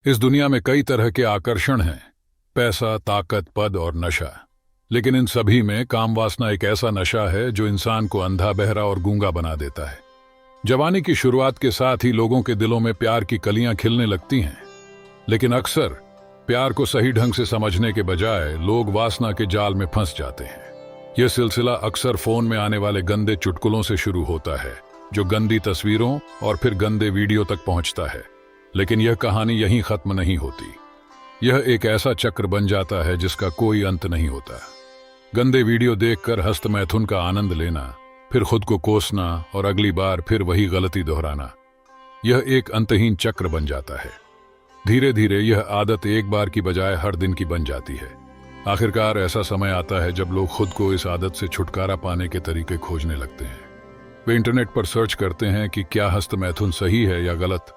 इस दुनिया में कई तरह के आकर्षण हैं। पैसा, ताकत, पद और नशा। लेकिन इन सभी में काम वासना एक ऐसा नशा है जो इंसान को अंधा, बहरा और गूंगा बना देता है। जवानी की शुरुआत के साथ ही लोगों के दिलों में प्यार की कलियां खिलने लगती हैं, लेकिन अक्सर प्यार को सही ढंग से समझने के बजाय लोग वासना के जाल में फंस जाते हैं। यह सिलसिला अक्सर फोन में आने वाले गंदे चुटकुलों से शुरू होता है, जो गंदी तस्वीरों और फिर गंदे वीडियो तक पहुंचता है। लेकिन यह कहानी यहीं खत्म नहीं होती। यह एक ऐसा चक्र बन जाता है जिसका कोई अंत नहीं होता। गंदे वीडियो देखकर हस्तमैथुन का आनंद लेना, फिर खुद को कोसना और अगली बार फिर वही गलती दोहराना, यह एक अंतहीन चक्र बन जाता है। धीरे धीरे यह आदत एक बार की बजाय हर दिन की बन जाती है। आखिरकार ऐसा समय आता है जब लोग खुद को इस आदत से छुटकारा पाने के तरीके खोजने लगते हैं। वे इंटरनेट पर सर्च करते हैं कि क्या हस्तमैथुन सही है या गलत,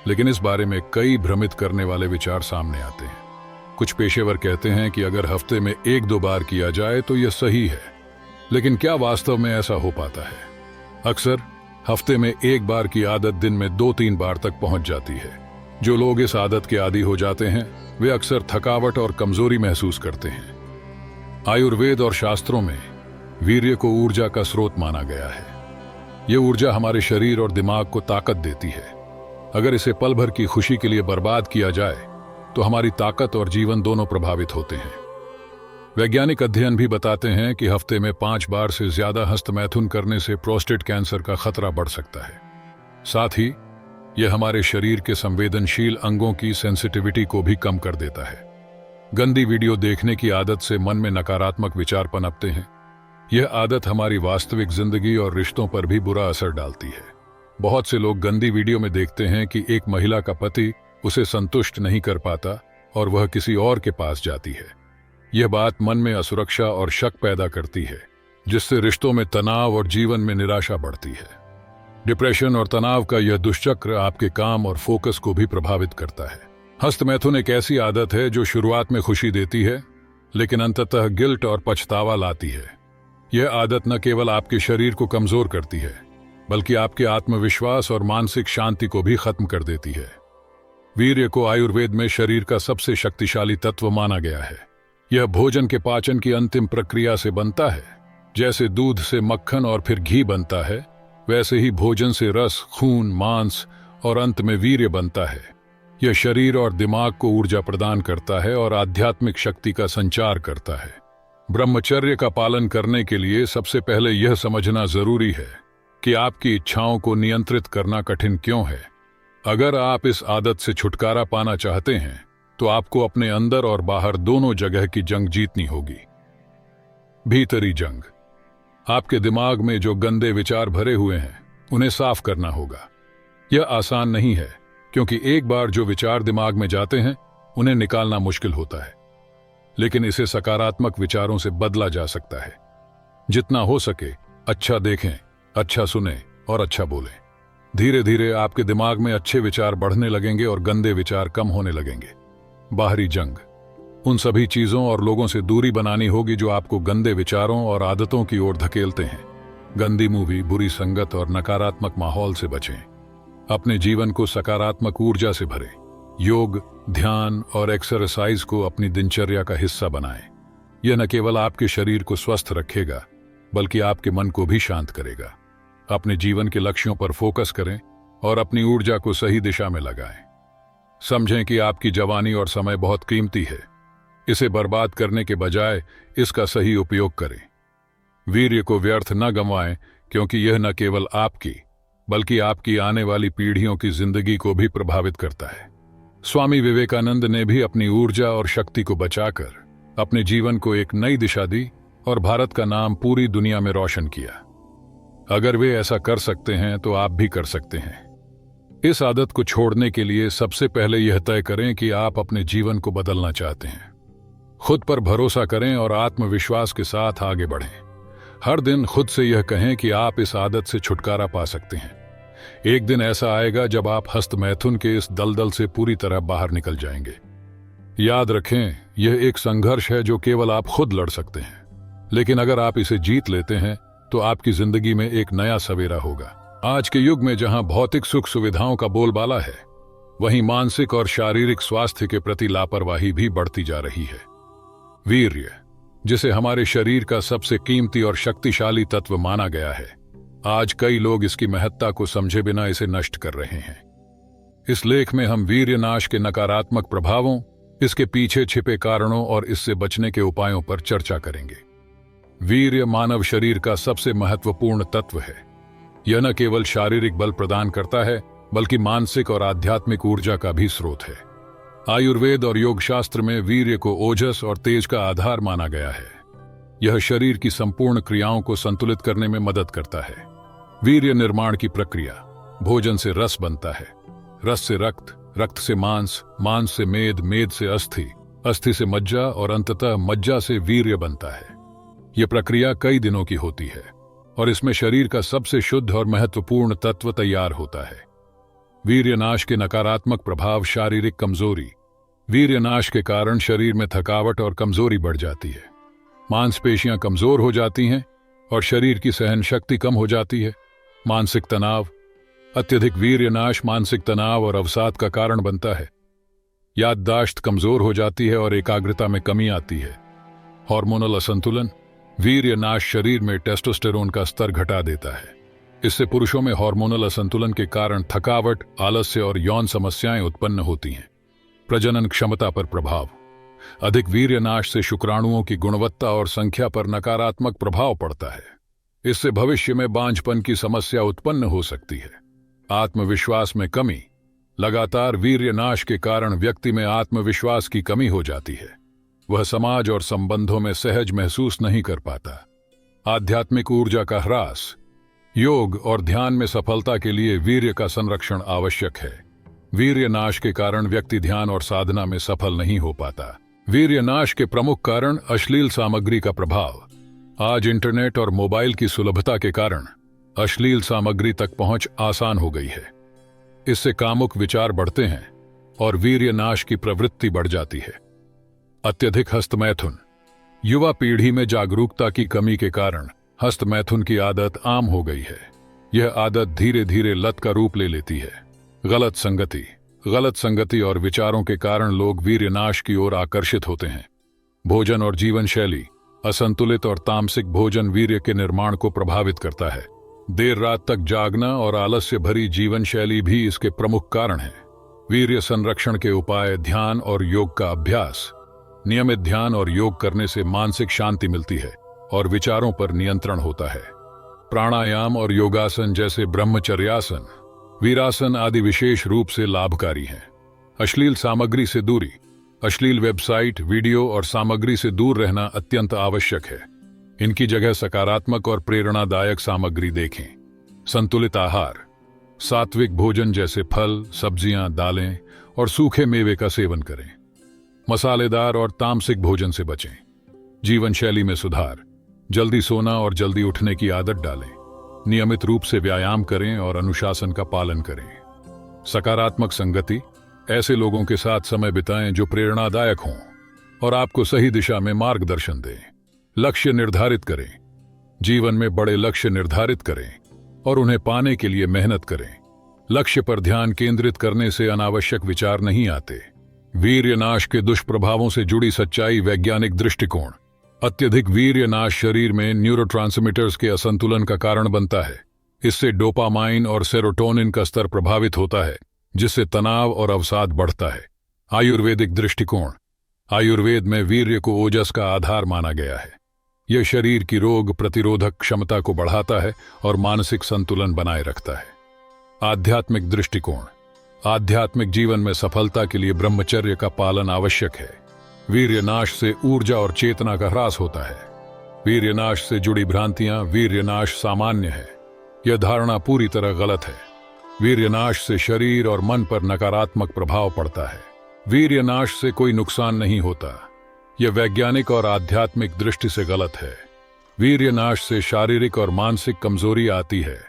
लेकिन इस बारे में कई भ्रमित करने वाले विचार सामने आते हैं। कुछ पेशेवर कहते हैं कि अगर हफ्ते में 1-2 बार किया जाए तो यह सही है, लेकिन क्या वास्तव में ऐसा हो पाता है? अक्सर हफ्ते में 1 बार की आदत दिन में 2-3 बार तक पहुंच जाती है। जो लोग इस आदत के आदी हो जाते हैं वे अक्सर थकावट और कमजोरी महसूस करते हैं। आयुर्वेद और शास्त्रों में वीर्य को ऊर्जा का स्रोत माना गया है। यह ऊर्जा हमारे शरीर और दिमाग को ताकत देती है। अगर इसे पल भर की खुशी के लिए बर्बाद किया जाए तो हमारी ताकत और जीवन दोनों प्रभावित होते हैं। वैज्ञानिक अध्ययन भी बताते हैं कि हफ्ते में 5 बार से ज्यादा हस्तमैथुन करने से प्रोस्टेट कैंसर का खतरा बढ़ सकता है। साथ ही यह हमारे शरीर के संवेदनशील अंगों की सेंसिटिविटी को भी कम कर देता है। गंदी वीडियो देखने की आदत से मन में नकारात्मक विचार पनपते हैं। यह आदत हमारी वास्तविक जिंदगी और रिश्तों पर भी बुरा असर डालती है। बहुत से लोग गंदी वीडियो में देखते हैं कि एक महिला का पति उसे संतुष्ट नहीं कर पाता और वह किसी और के पास जाती है। यह बात मन में असुरक्षा और शक पैदा करती है, जिससे रिश्तों में तनाव और जीवन में निराशा बढ़ती है। डिप्रेशन और तनाव का यह दुष्चक्र आपके काम और फोकस को भी प्रभावित करता है। हस्तमैथुन एक ऐसी आदत है जो शुरुआत में खुशी देती है, लेकिन अंततः गिल्ट और पछतावा लाती है। यह आदत न केवल आपके शरीर को कमजोर करती है, बल्कि आपके आत्मविश्वास और मानसिक शांति को भी खत्म कर देती है। वीर्य को आयुर्वेद में शरीर का सबसे शक्तिशाली तत्व माना गया है। यह भोजन के पाचन की अंतिम प्रक्रिया से बनता है। जैसे दूध से मक्खन और फिर घी बनता है, वैसे ही भोजन से रस, खून, मांस और अंत में वीर्य बनता है। यह शरीर और दिमाग को ऊर्जा प्रदान करता है और आध्यात्मिक शक्ति का संचार करता है। ब्रह्मचर्य का पालन करने के लिए सबसे पहले यह समझना जरूरी है कि आपकी इच्छाओं को नियंत्रित करना कठिन क्यों है। अगर आप इस आदत से छुटकारा पाना चाहते हैं तो आपको अपने अंदर और बाहर दोनों जगह की जंग जीतनी होगी। भीतरी जंग। आपके दिमाग में जो गंदे विचार भरे हुए हैं उन्हें साफ करना होगा। यह आसान नहीं है, क्योंकि एक बार जो विचार दिमाग में जाते हैं उन्हें निकालना मुश्किल होता है, लेकिन इसे सकारात्मक विचारों से बदला जा सकता है। जितना हो सके अच्छा देखें, अच्छा सुने और अच्छा बोलें। धीरे धीरे आपके दिमाग में अच्छे विचार बढ़ने लगेंगे और गंदे विचार कम होने लगेंगे। बाहरी जंग। उन सभी चीजों और लोगों से दूरी बनानी होगी जो आपको गंदे विचारों और आदतों की ओर धकेलते हैं। गंदी मूवी, बुरी संगत और नकारात्मक माहौल से बचें। अपने जीवन को सकारात्मक ऊर्जा से भरें। योग, ध्यान और एक्सरसाइज को अपनी दिनचर्या का हिस्सा बनाएं। यह न केवल आपके शरीर को स्वस्थ रखेगा, बल्कि आपके मन को भी शांत करेगा। अपने जीवन के लक्ष्यों पर फोकस करें और अपनी ऊर्जा को सही दिशा में लगाएं। समझें कि आपकी जवानी और समय बहुत कीमती है। इसे बर्बाद करने के बजाय इसका सही उपयोग करें। वीर्य को व्यर्थ न गंवाएं, क्योंकि यह न केवल आपकी बल्कि आपकी आने वाली पीढ़ियों की जिंदगी को भी प्रभावित करता है। स्वामी विवेकानंद ने भी अपनी ऊर्जा और शक्ति को बचाकर अपने जीवन को एक नई दिशा दी और भारत का नाम पूरी दुनिया में रोशन किया। अगर वे ऐसा कर सकते हैं तो आप भी कर सकते हैं। इस आदत को छोड़ने के लिए सबसे पहले यह तय करें कि आप अपने जीवन को बदलना चाहते हैं। खुद पर भरोसा करें और आत्मविश्वास के साथ आगे बढ़ें। हर दिन खुद से यह कहें कि आप इस आदत से छुटकारा पा सकते हैं। एक दिन ऐसा आएगा जब आप हस्तमैथुन के इस दलदल से पूरी तरह बाहर निकल जाएंगे। याद रखें, यह एक संघर्ष है जो केवल आप खुद लड़ सकते हैं, लेकिन अगर आप इसे जीत लेते हैं तो आपकी जिंदगी में एक नया सवेरा होगा। आज के युग में जहां भौतिक सुख सुविधाओं का बोलबाला है, वहीं मानसिक और शारीरिक स्वास्थ्य के प्रति लापरवाही भी बढ़ती जा रही है। वीर्य, जिसे हमारे शरीर का सबसे कीमती और शक्तिशाली तत्व माना गया है, आज कई लोग इसकी महत्ता को समझे बिना इसे नष्ट कर रहे हैं। इस लेख में हम वीर्य नाश के नकारात्मक प्रभावों, इसके पीछे छिपे कारणों और इससे बचने के उपायों पर चर्चा करेंगे। वीर्य मानव शरीर का सबसे महत्वपूर्ण तत्व है। यह न केवल शारीरिक बल प्रदान करता है, बल्कि मानसिक और आध्यात्मिक ऊर्जा का भी स्रोत है। आयुर्वेद और योग शास्त्र में वीर्य को ओजस और तेज का आधार माना गया है। यह शरीर की संपूर्ण क्रियाओं को संतुलित करने में मदद करता है। वीर्य निर्माण की प्रक्रिया: भोजन से रस बनता है, रस से रक्त, रक्त से मांस, मांस से मेद, मेद से अस्थि, अस्थि से मज्जा और अंततः मज्जा से वीर्य बनता है। यह प्रक्रिया कई दिनों की होती है और इसमें शरीर का सबसे शुद्ध और महत्वपूर्ण तत्व तैयार होता है। वीर्यनाश के नकारात्मक प्रभाव: शारीरिक कमजोरी। वीर्यनाश के कारण शरीर में थकावट और कमजोरी बढ़ जाती है। मांसपेशियां कमजोर हो जाती हैं और शरीर की सहन शक्ति कम हो जाती है। मानसिक तनाव: अत्यधिक वीर्यनाश मानसिक तनाव और अवसाद का कारण बनता है। याददाश्त कमजोर हो जाती है और एकाग्रता में कमी आती है। हार्मोनल असंतुलन: वीर्यनाश शरीर में टेस्टोस्टेरोन का स्तर घटा देता है। इससे पुरुषों में हार्मोनल असंतुलन के कारण थकावट, आलस्य और यौन समस्याएं उत्पन्न होती हैं। प्रजनन क्षमता पर प्रभाव: अधिक वीर्यनाश से शुक्राणुओं की गुणवत्ता और संख्या पर नकारात्मक प्रभाव पड़ता है। इससे भविष्य में बांझपन की समस्या उत्पन्न हो सकती है। आत्मविश्वास में कमी: लगातार वीर्यनाश के कारण व्यक्ति में आत्मविश्वास की कमी हो जाती है। वह समाज और संबंधों में सहज महसूस नहीं कर पाता। आध्यात्मिक ऊर्जा का ह्रास: योग और ध्यान में सफलता के लिए वीर्य का संरक्षण आवश्यक है। वीर्यनाश के कारण व्यक्ति ध्यान और साधना में सफल नहीं हो पाता। वीर्यनाश के प्रमुख कारण: अश्लील सामग्री का प्रभाव। आज इंटरनेट और मोबाइल की सुलभता के कारण अश्लील सामग्री तक पहुंच आसान हो गई है। इससे कामुक विचार बढ़ते हैं और वीर्यनाश की प्रवृत्ति बढ़ जाती है। अत्यधिक हस्तमैथुन: युवा पीढ़ी में जागरूकता की कमी के कारण हस्तमैथुन की आदत आम हो गई है। यह आदत धीरे धीरे लत का रूप ले लेती है। गलत संगति: गलत संगति और विचारों के कारण लोग वीर्यनाश की ओर आकर्षित होते हैं। भोजन और जीवन शैली: असंतुलित और तामसिक भोजन वीर्य के निर्माण को प्रभावित करता है। देर रात तक जागना और आलस्य भरी जीवन शैली भी इसके प्रमुख कारण है। वीर्य संरक्षण के उपाय: ध्यान और योग का अभ्यास। नियमित ध्यान और योग करने से मानसिक शांति मिलती है और विचारों पर नियंत्रण होता है। प्राणायाम और योगासन जैसे ब्रह्मचर्यासन, वीरासन आदि विशेष रूप से लाभकारी हैं। अश्लील सामग्री से दूरी: अश्लील वेबसाइट, वीडियो और सामग्री से दूर रहना अत्यंत आवश्यक है। इनकी जगह सकारात्मक और प्रेरणादायक सामग्री देखें। संतुलित आहार: सात्विक भोजन जैसे फल, सब्जियां, दालें और सूखे मेवे का सेवन करें। मसालेदार और तामसिक भोजन से बचें। जीवन शैली में सुधार: जल्दी सोना और जल्दी उठने की आदत डालें। नियमित रूप से व्यायाम करें और अनुशासन का पालन करें। सकारात्मक संगति: ऐसे लोगों के साथ समय बिताएं जो प्रेरणादायक हों और आपको सही दिशा में मार्गदर्शन दें। लक्ष्य निर्धारित करें: जीवन में बड़े लक्ष्य निर्धारित करें और उन्हें पाने के लिए मेहनत करें। लक्ष्य पर ध्यान केंद्रित करने से अनावश्यक विचार नहीं आते। वीर्यनाश के दुष्प्रभावों से जुड़ी सच्चाई: वैज्ञानिक दृष्टिकोण। अत्यधिक वीर्यनाश शरीर में न्यूरोट्रांसमीटर्स के असंतुलन का कारण बनता है। इससे डोपामाइन और सेरोटोनिन का स्तर प्रभावित होता है, जिससे तनाव और अवसाद बढ़ता है। आयुर्वेदिक दृष्टिकोण: आयुर्वेद में वीर्य को ओजस का आधार माना गया है। यह शरीर की रोग प्रतिरोधक क्षमता को बढ़ाता है और मानसिक संतुलन बनाए रखता है। आध्यात्मिक दृष्टिकोण: आध्यात्मिक जीवन में सफलता के लिए ब्रह्मचर्य का पालन आवश्यक है। वीर्यनाश से ऊर्जा और चेतना का ह्रास होता है। वीर्यनाश से जुड़ी भ्रांतियां: वीर्यनाश सामान्य है। यह धारणा पूरी तरह गलत है। वीर्यनाश से शरीर और मन पर नकारात्मक प्रभाव पड़ता है। वीर्यनाश से कोई नुकसान नहीं होता। यह वैज्ञानिक और आध्यात्मिक दृष्टि से गलत है। वीर्यनाश से शारीरिक और मानसिक कमजोरी आती है।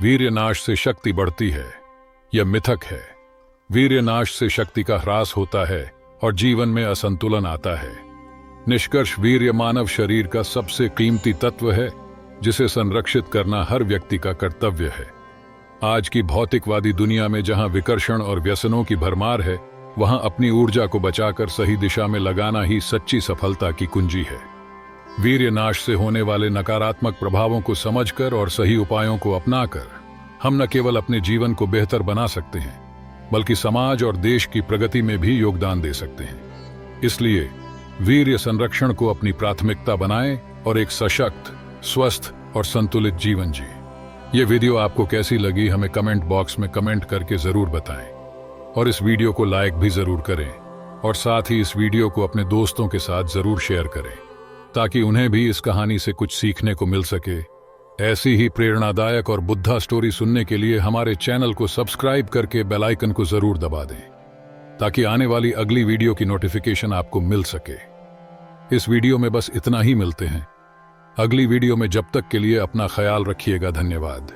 वीर्यनाश से शक्ति बढ़ती है। यह मिथक है। वीर्यनाश से शक्ति का ह्रास होता है और जीवन में असंतुलन आता है। निष्कर्ष: वीर्य मानव शरीर का सबसे कीमती तत्व है, जिसे संरक्षित करना हर व्यक्ति का कर्तव्य है। आज की भौतिकवादी दुनिया में जहां विकर्षण और व्यसनों की भरमार है, वहां अपनी ऊर्जा को बचाकर सही दिशा में लगाना ही सच्ची सफलता की कुंजी है। वीर्य नाश से होने वाले नकारात्मक प्रभावों को समझकर और सही उपायों को अपनाकर हम न केवल अपने जीवन को बेहतर बना सकते हैं, बल्कि समाज और देश की प्रगति में भी योगदान दे सकते हैं। इसलिए वीर्य संरक्षण को अपनी प्राथमिकता बनाएं और एक सशक्त, स्वस्थ और संतुलित जीवन जिए। ये वीडियो आपको कैसी लगी हमें कमेंट बॉक्स में कमेंट करके जरूर बताएं और इस वीडियो को लाइक भी जरूर करें और साथ ही इस वीडियो को अपने दोस्तों के साथ जरूर शेयर करें ताकि उन्हें भी इस कहानी से कुछ सीखने को मिल सके। ऐसी ही प्रेरणादायक और बुद्धा स्टोरी सुनने के लिए हमारे चैनल को सब्सक्राइब करके बेल आइकन को जरूर दबा दें ताकि आने वाली अगली वीडियो की नोटिफिकेशन आपको मिल सके। इस वीडियो में बस इतना ही, मिलते हैं अगली वीडियो में। जब तक के लिए अपना ख्याल रखिएगा। धन्यवाद।